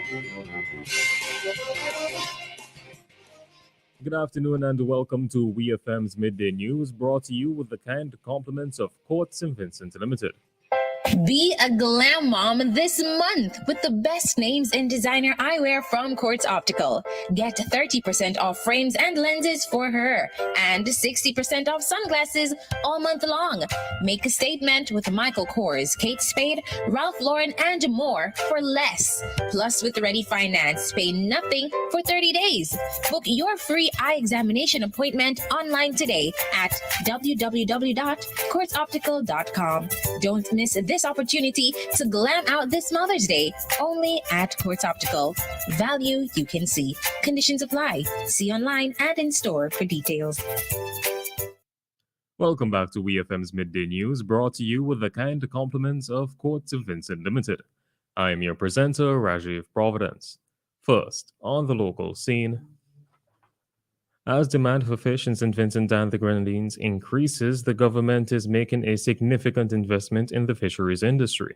Good afternoon and welcome to WEFM's Midday News, brought to you with the kind compliments of Court St. Vincent Limited. Be a glam mom this month with the best names in designer eyewear from Quartz Optical. Get 30% off frames and lenses for her and 60% off sunglasses all month long. Make a statement with Michael Kors, Kate Spade, Ralph Lauren, and more for less. Plus, with ready finance, pay nothing for 30 days. Book your free eye examination appointment online today at www.quartzoptical.com. Don't miss this opportunity to glam out this Mother's Day only at Quartz Optical. Value you can see. Conditions apply. See online and in store for details. Welcome back to WEFM's Midday News, brought to you with the kind compliments of Court St. Vincent Limited. I am your presenter, Rajiv Providence. First, on the local scene. As demand for fish in St. Vincent and the Grenadines increases, the government is making a significant investment in the fisheries industry.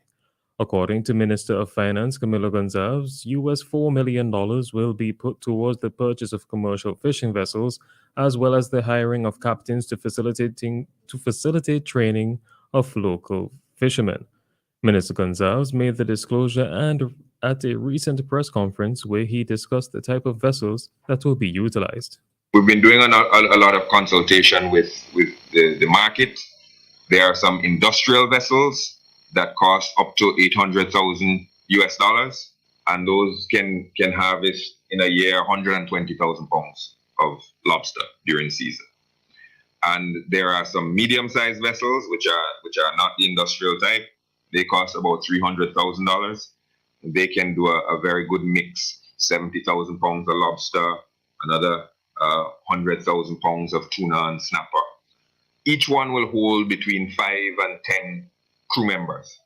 According to Minister of Finance Camilo Gonzalez, $4 million will be put towards the purchase of commercial fishing vessels, as well as the hiring of captains to facilitate training of local fishermen. Minister Gonzalez made the disclosure and at a recent press conference where he discussed the type of vessels that will be utilized. We've been doing a lot of consultation with the market. There are some industrial vessels that cost up to $800,000, and those can harvest in a year 120,000 pounds of lobster during season. And there are some medium-sized vessels which are not the industrial type. They cost about $300,000. They can do a very good mix: 70,000 pounds of lobster, another 100,000 pounds of tuna and snapper. Each one will hold between 5 and 10 crew members.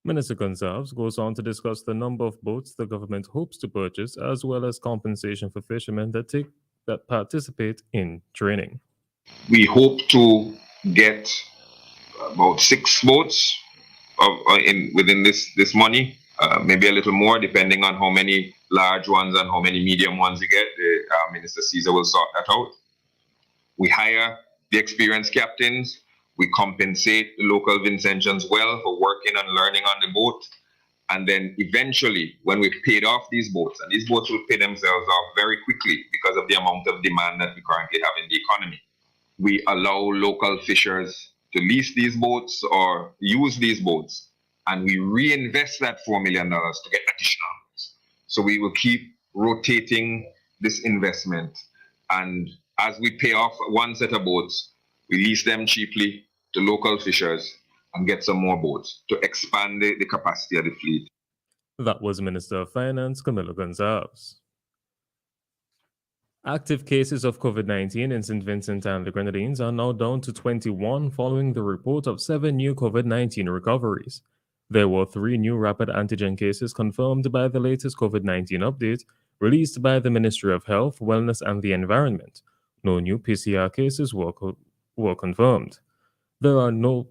Minister Gonzalez goes on to discuss the number of boats the government hopes to purchase, as well as compensation for fishermen that participate in training. We hope to get about 6 boats within this money. Maybe a little more, depending on how many large ones and how many medium ones we get. Minister Caesar will sort that out. We hire the experienced captains. We compensate the local Vincentians well for working and learning on the boat. And then eventually, when we've paid off these boats, and these boats will pay themselves off very quickly because of the amount of demand that we currently have in the economy, we allow local fishers to lease these boats or use these boats, and we reinvest that $4 million to get additional boats. So we will keep rotating this investment, and as we pay off one set of boats, we lease them cheaply to local fishers and get some more boats to expand the capacity of the fleet. That was Minister of Finance Camilo Gonzalez. Active cases of COVID-19 in St. Vincent and the Grenadines are now down to 21 following the report of 7 new COVID-19 recoveries. There were 3 new rapid antigen cases confirmed by the latest COVID-19 update released by the Ministry of Health, Wellness and the Environment. No new PCR cases were confirmed. There are no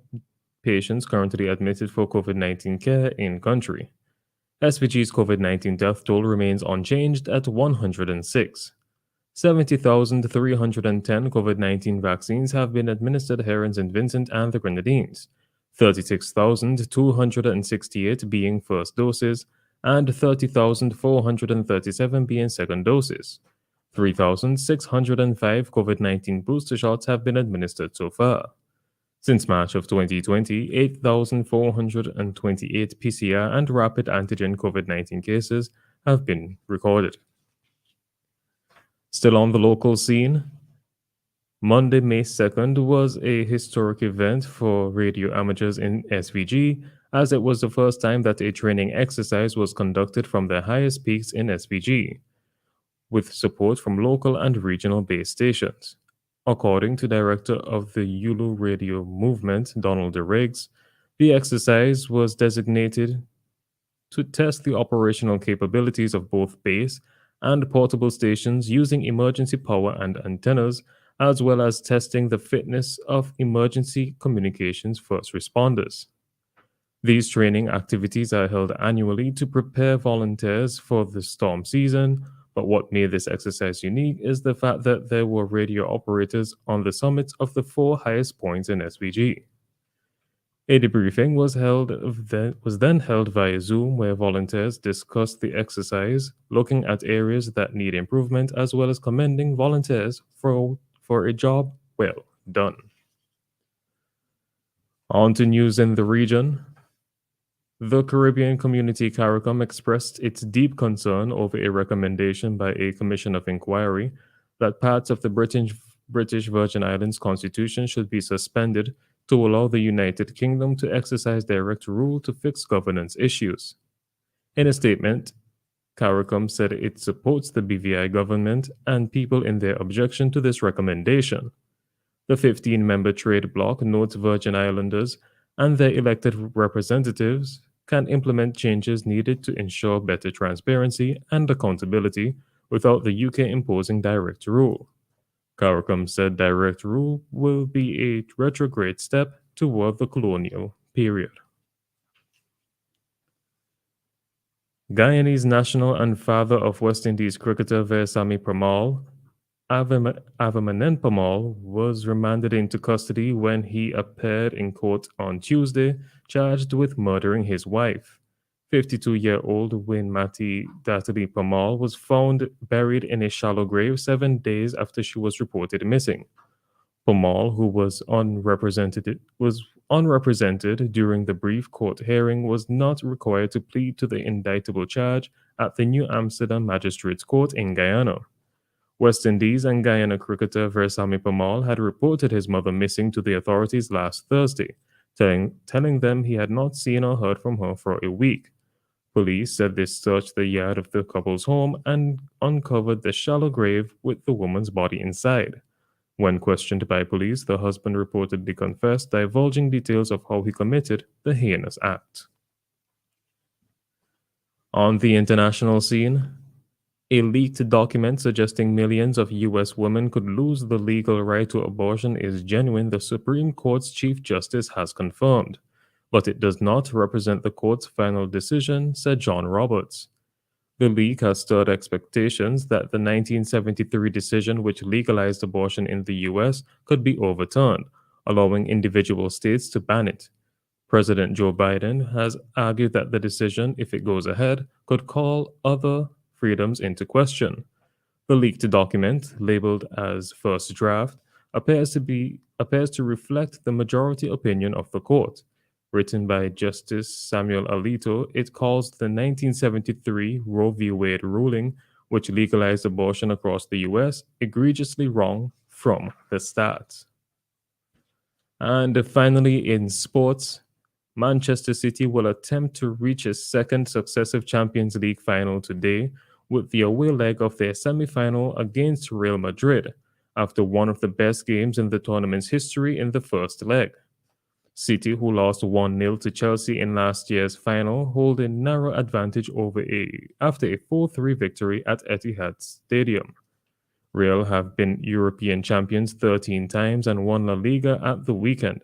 patients currently admitted for COVID-19 care in country. SVG's COVID-19 death toll remains unchanged at 106. 70,310 COVID-19 vaccines have been administered here in St. Vincent and the Grenadines, 36,268 being first doses and 30,437 being second doses. 3,605 COVID-19 booster shots have been administered so far. Since March of 2020, 8,428 PCR and rapid antigen COVID-19 cases have been recorded. Still on the local scene, Monday, May 2nd was a historic event for radio amateurs in SVG, as it was the first time that a training exercise was conducted from the highest peaks in SVG, with support from local and regional base stations. According to Director of the Yulu Radio Movement, Donald DeRiggs, the exercise was designated to test the operational capabilities of both base and portable stations using emergency power and antennas, as well as testing the fitness of emergency communications first responders. These training activities are held annually to prepare volunteers for the storm season, but what made this exercise unique is the fact that there were radio operators on the summits of the four highest points in SPG. A debriefing was then held via Zoom where volunteers discussed the exercise, looking at areas that need improvement as well as commending volunteers for a job well done. On to news in the region. The Caribbean Community CARICOM expressed its deep concern over a recommendation by a commission of inquiry that parts of the British Virgin Islands Constitution should be suspended to allow the United Kingdom to exercise direct rule to fix governance issues. In a statement, CARICOM said it supports the BVI government and people in their objection to this recommendation. The 15-member trade bloc notes Virgin Islanders and their elected representatives can implement changes needed to ensure better transparency and accountability without the UK imposing direct rule. CARICOM said direct rule will be a retrograde step toward the colonial period. Guyanese national and father of West Indies cricketer Versamy Permaul, Avamanent Permaul, was remanded into custody when he appeared in court on Tuesday, charged with murdering his wife. 52-year-old Winmati Datali Permaul was found buried in a shallow grave 7 days after she was reported missing. Permaul, who was unrepresented during the brief court hearing, was not required to plead to the indictable charge at the New Amsterdam Magistrates Court in Guyana. West Indies and Guyana cricketer Versamy Permaul had reported his mother missing to the authorities last Thursday, telling them he had not seen or heard from her for a week. Police said they searched the yard of the couple's home and uncovered the shallow grave with the woman's body inside. When questioned by police, the husband reportedly confessed, divulging details of how he committed the heinous act. On the international scene, a leaked document suggesting millions of U.S. women could lose the legal right to abortion is genuine, the Supreme Court's Chief Justice has confirmed. But it does not represent the court's final decision, said John Roberts. The leak has stirred expectations that the 1973 decision which legalized abortion in the U.S. could be overturned, allowing individual states to ban it. President Joe Biden has argued that the decision, if it goes ahead, could call other freedoms into question. The leaked document, labeled as first draft, appears to reflect the majority opinion of the court. Written by Justice Samuel Alito, it calls the 1973 Roe v. Wade ruling, which legalized abortion across the U.S., egregiously wrong from the start. And finally, in sports, Manchester City will attempt to reach a second successive Champions League final today with the away leg of their semi-final against Real Madrid, after one of the best games in the tournament's history in the first leg. City, who lost 1-0 to Chelsea in last year's final, hold a narrow advantage after a 4-3 victory at Etihad Stadium. Real have been European champions 13 times and won La Liga at the weekend.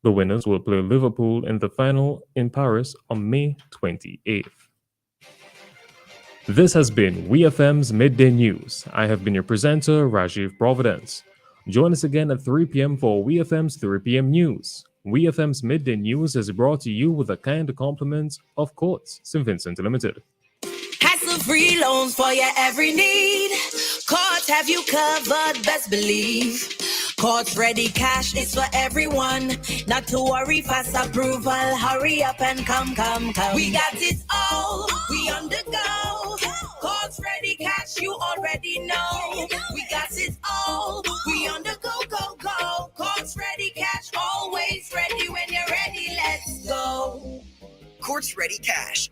The winners will play Liverpool in the final in Paris on May 28th. This has been WEFM's Midday News. I have been your presenter, Rajiv Providence. Join us again at 3 p.m. for WEFM's 3 p.m. News. WEFM's Midday News is brought to you with the kind compliments of Courts St. Vincent Limited. Hassle-free loans for your every need. Courts have you covered, best believe. Courts Ready Cash is for everyone. Not to worry, fast approval. Hurry up and come. We got it all.